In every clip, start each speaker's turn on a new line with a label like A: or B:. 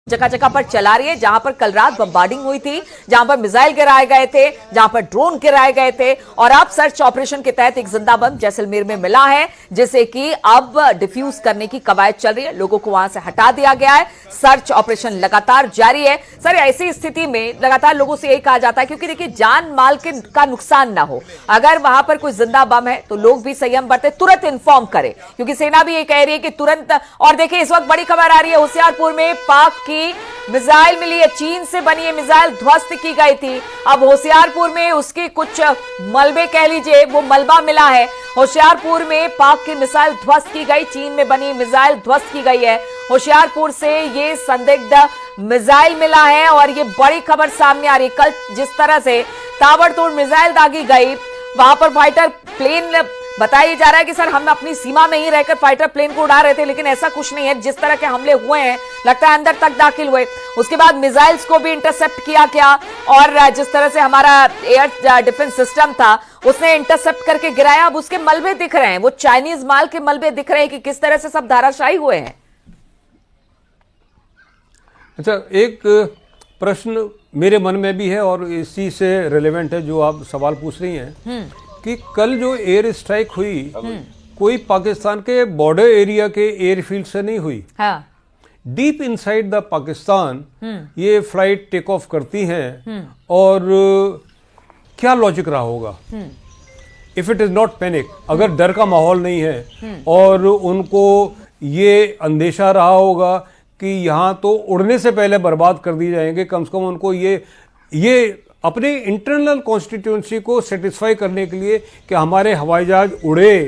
A: जगह जगह पर चला रही है, जहां पर कल रात बम्बार्डिंग हुई थी, जहां पर मिसाइल गिराए गए थे, जहां पर ड्रोन गिराए गए थे, और अब सर्च ऑपरेशन के तहत एक जिंदा बम जैसलमेर में मिला है, जिसे कि अब डिफ्यूज करने की कवायद चल रही है। लोगों को वहां से हटा दिया गया है। सर्च ऑपरेशन लगातार जारी है। सर, ऐसी स्थिति में लगातार लोगों से यही कहा जाता है, क्योंकि देखिए जान माल का नुकसान ना हो, अगर वहां पर कोई जिंदा बम है तो लोग भी संयम बरते, तुरंत इंफॉर्म करें, क्योंकि सेना भी ये कह रही है कि तुरंत। और देखिए इस वक्त बड़ी खबर आ रही है, होशियारपुर में पाक की मिसाइल मिली है, चीन से बनी है मिसाइल ध्वस्त की गई थी। अब होशियारपुर में उसके कुछ मलबे कह लीजिए, वो मलबा मिला है। होशियारपुर में पाक की मिसाइल ध्वस्त की गई, चीन में बनी मिसाइल ध्वस्त की गई है। होशियारपुर से ये संदिग्ध मिसाइल मिला है और ये बड़ी खबर सामने आ रही है। कल जिस तरह से ताबड़तोड़ मिसाइल दागी गई, वहां पर फाइटर प्लेन बताया जा रहा है कि सर हम अपनी सीमा में ही रहकर फाइटर प्लेन को उड़ा रहे थे, लेकिन ऐसा कुछ नहीं है। जिस तरह के हमले हुए हैं, लगता है अंदर तक दाखिल हुए। उसके बाद मिसाइल्स को भी इंटरसेप्ट किया गया, और जिस तरह से हमारा एयर डिफेंस सिस्टम था उसने इंटरसेप्ट करके गिराया। अब उसके मलबे दिख रहे हैं, वो चाइनीज माल के मलबे दिख रहे हैं कि किस तरह से सब धाराशायी हुए हैं।
B: अच्छा, एक प्रश्न मेरे मन में भी है और इसी से रिलेवेंट है जो आप सवाल पूछ रही हैं कि कल जो एयर स्ट्राइक हुई कोई पाकिस्तान के बॉर्डर एरिया के एयरफील्ड से नहीं हुई। हाँ। डीप इनसाइड द पाकिस्तान ये फ्लाइट टेक ऑफ करती हैं, और क्या लॉजिक रहा होगा if it is not panic, अगर डर का माहौल नहीं है और उनको ये अंदेशा रहा होगा कि यहां तो उड़ने से पहले बर्बाद कर दी जाएंगे, कम से कम उनको ये अपने इंटरनल कॉन्स्टिट्यूंसी को सेटिस्फाई करने के लिए कि हमारे हवाई जहाज उड़े,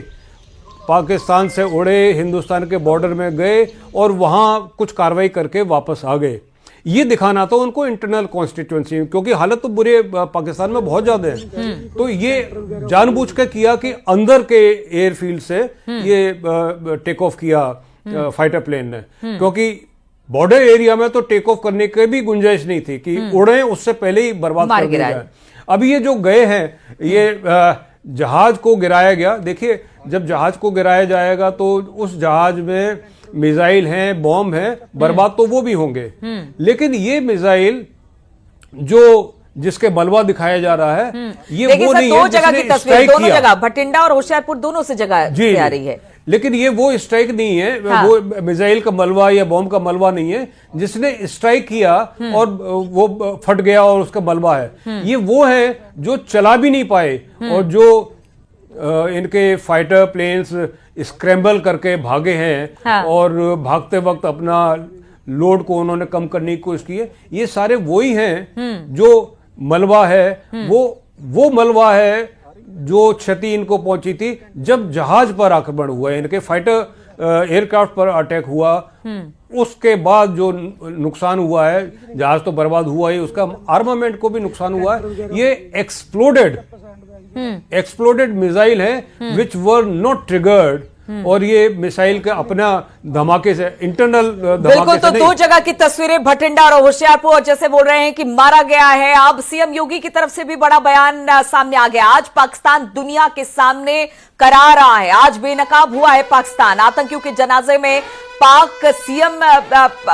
B: पाकिस्तान से उड़े, हिंदुस्तान के बॉर्डर में गए और वहां कुछ कार्रवाई करके वापस आ गए, ये दिखाना था उनको इंटरनल कॉन्स्टिट्यूंसी, क्योंकि हालत तो बुरे पाकिस्तान में बहुत ज्यादा है। तो ये जानबूझ के किया कि अंदर के एयरफील्ड से ये टेक ऑफ किया फाइटर प्लेन ने, क्योंकि बॉर्डर एरिया में तो टेक ऑफ करने की भी गुंजाइश नहीं थी कि उड़े उससे पहले ही बर्बाद कर दिया जाए। अभी ये जो गए हैं, ये जहाज को गिराया गया। देखिए, जब जहाज को गिराया जाएगा तो उस जहाज में मिसाइल हैं, बॉम्ब हैं, बर्बाद तो वो भी होंगे, लेकिन ये मिसाइल जो जिसके मलबा दिखाया जा रहा है ये वो नहीं है।
A: दो जगह की तस्वीर, दोनों जगह भटिंडा और होशियारपुर दोनों से जगह आ रही है,
B: लेकिन ये वो स्ट्राइक नहीं है। हाँ। वो मिसाइल का मलबा या बॉम्ब का मलबा नहीं है जिसने स्ट्राइक किया और वो फट गया और उसका मलबा है। ये वो है जो चला भी नहीं पाए और जो इनके फाइटर प्लेन्स स्क्रैम्बल करके भागे हैं। हाँ। और भागते वक्त अपना लोड को उन्होंने कम करने की कोशिश की है। ये सारे वो ही हैं जो मलबा है, वो मलबा है जो क्षति इनको पहुंची थी जब जहाज पर आक्रमण हुआ, इनके फाइटर एयरक्राफ्ट पर अटैक हुआ। उसके बाद जो नुकसान हुआ है, जहाज तो बर्बाद हुआ ही, उसका आर्मामेंट को भी नुकसान हुआ है। ये एक्सप्लोडेड मिसाइल है विच वर नॉट ट्रिगर्ड, और ये मिसाइल का अपना धमाके से इंटरनल
A: बिल्कुल। तो दो जगह की तस्वीरें, भटिंडा और होशियारपुर, जैसे बोल रहे हैं कि मारा गया है। अब सीएम योगी की तरफ से भी बड़ा बयान सामने आ गया। आज पाकिस्तान दुनिया के सामने करा रहा है, आज बेनकाब हुआ है पाकिस्तान। आतंकियों के जनाजे में पाक सीएम,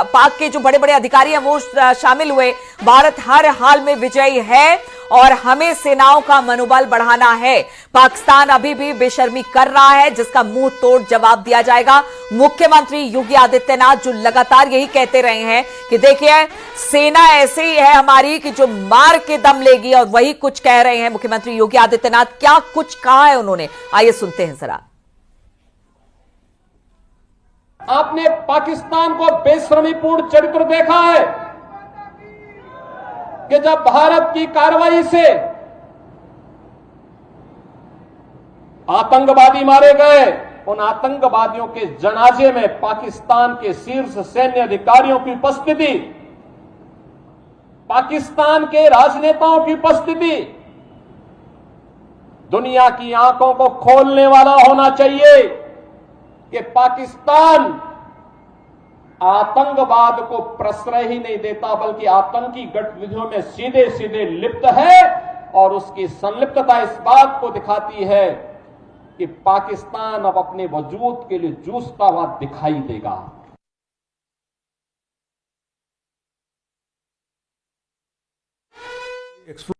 A: पाक के जो बड़े बड़े अधिकारी हैं वो शामिल हुए। भारत हर हाल में विजयी है और हमें सेनाओं का मनोबल बढ़ाना है। पाकिस्तान अभी भी बेशर्मी कर रहा है, जिसका मुंह तोड़ जवाब दिया जाएगा। मुख्यमंत्री योगी आदित्यनाथ जो लगातार यही कहते रहे हैं कि देखिए सेना ऐसे ही है हमारी कि जो मार के दम लेगी, और वही कुछ कह रहे हैं मुख्यमंत्री योगी आदित्यनाथ। क्या कुछ कहा है उन्होंने, आइए सुनते हैं जरा।
C: आपने पाकिस्तान को बेशर्मीपूर्ण चरित्र देखा है कि जब भारत की कार्रवाई से आतंकवादी मारे गए, उन आतंकवादियों के जनाजे में पाकिस्तान के शीर्ष सैन्य अधिकारियों की उपस्थिति, पाकिस्तान के राजनेताओं की उपस्थिति दुनिया की आंखों को खोलने वाला होना चाहिए कि पाकिस्तान आतंकवाद को प्रश्रय ही नहीं देता, बल्कि आतंकी गतिविधियों में सीधे सीधे लिप्त है। और उसकी संलिप्तता इस बात को दिखाती है कि पाकिस्तान अब अपने वजूद के लिए जूझता हुआ दिखाई देगा।
B: एक्सप्लोर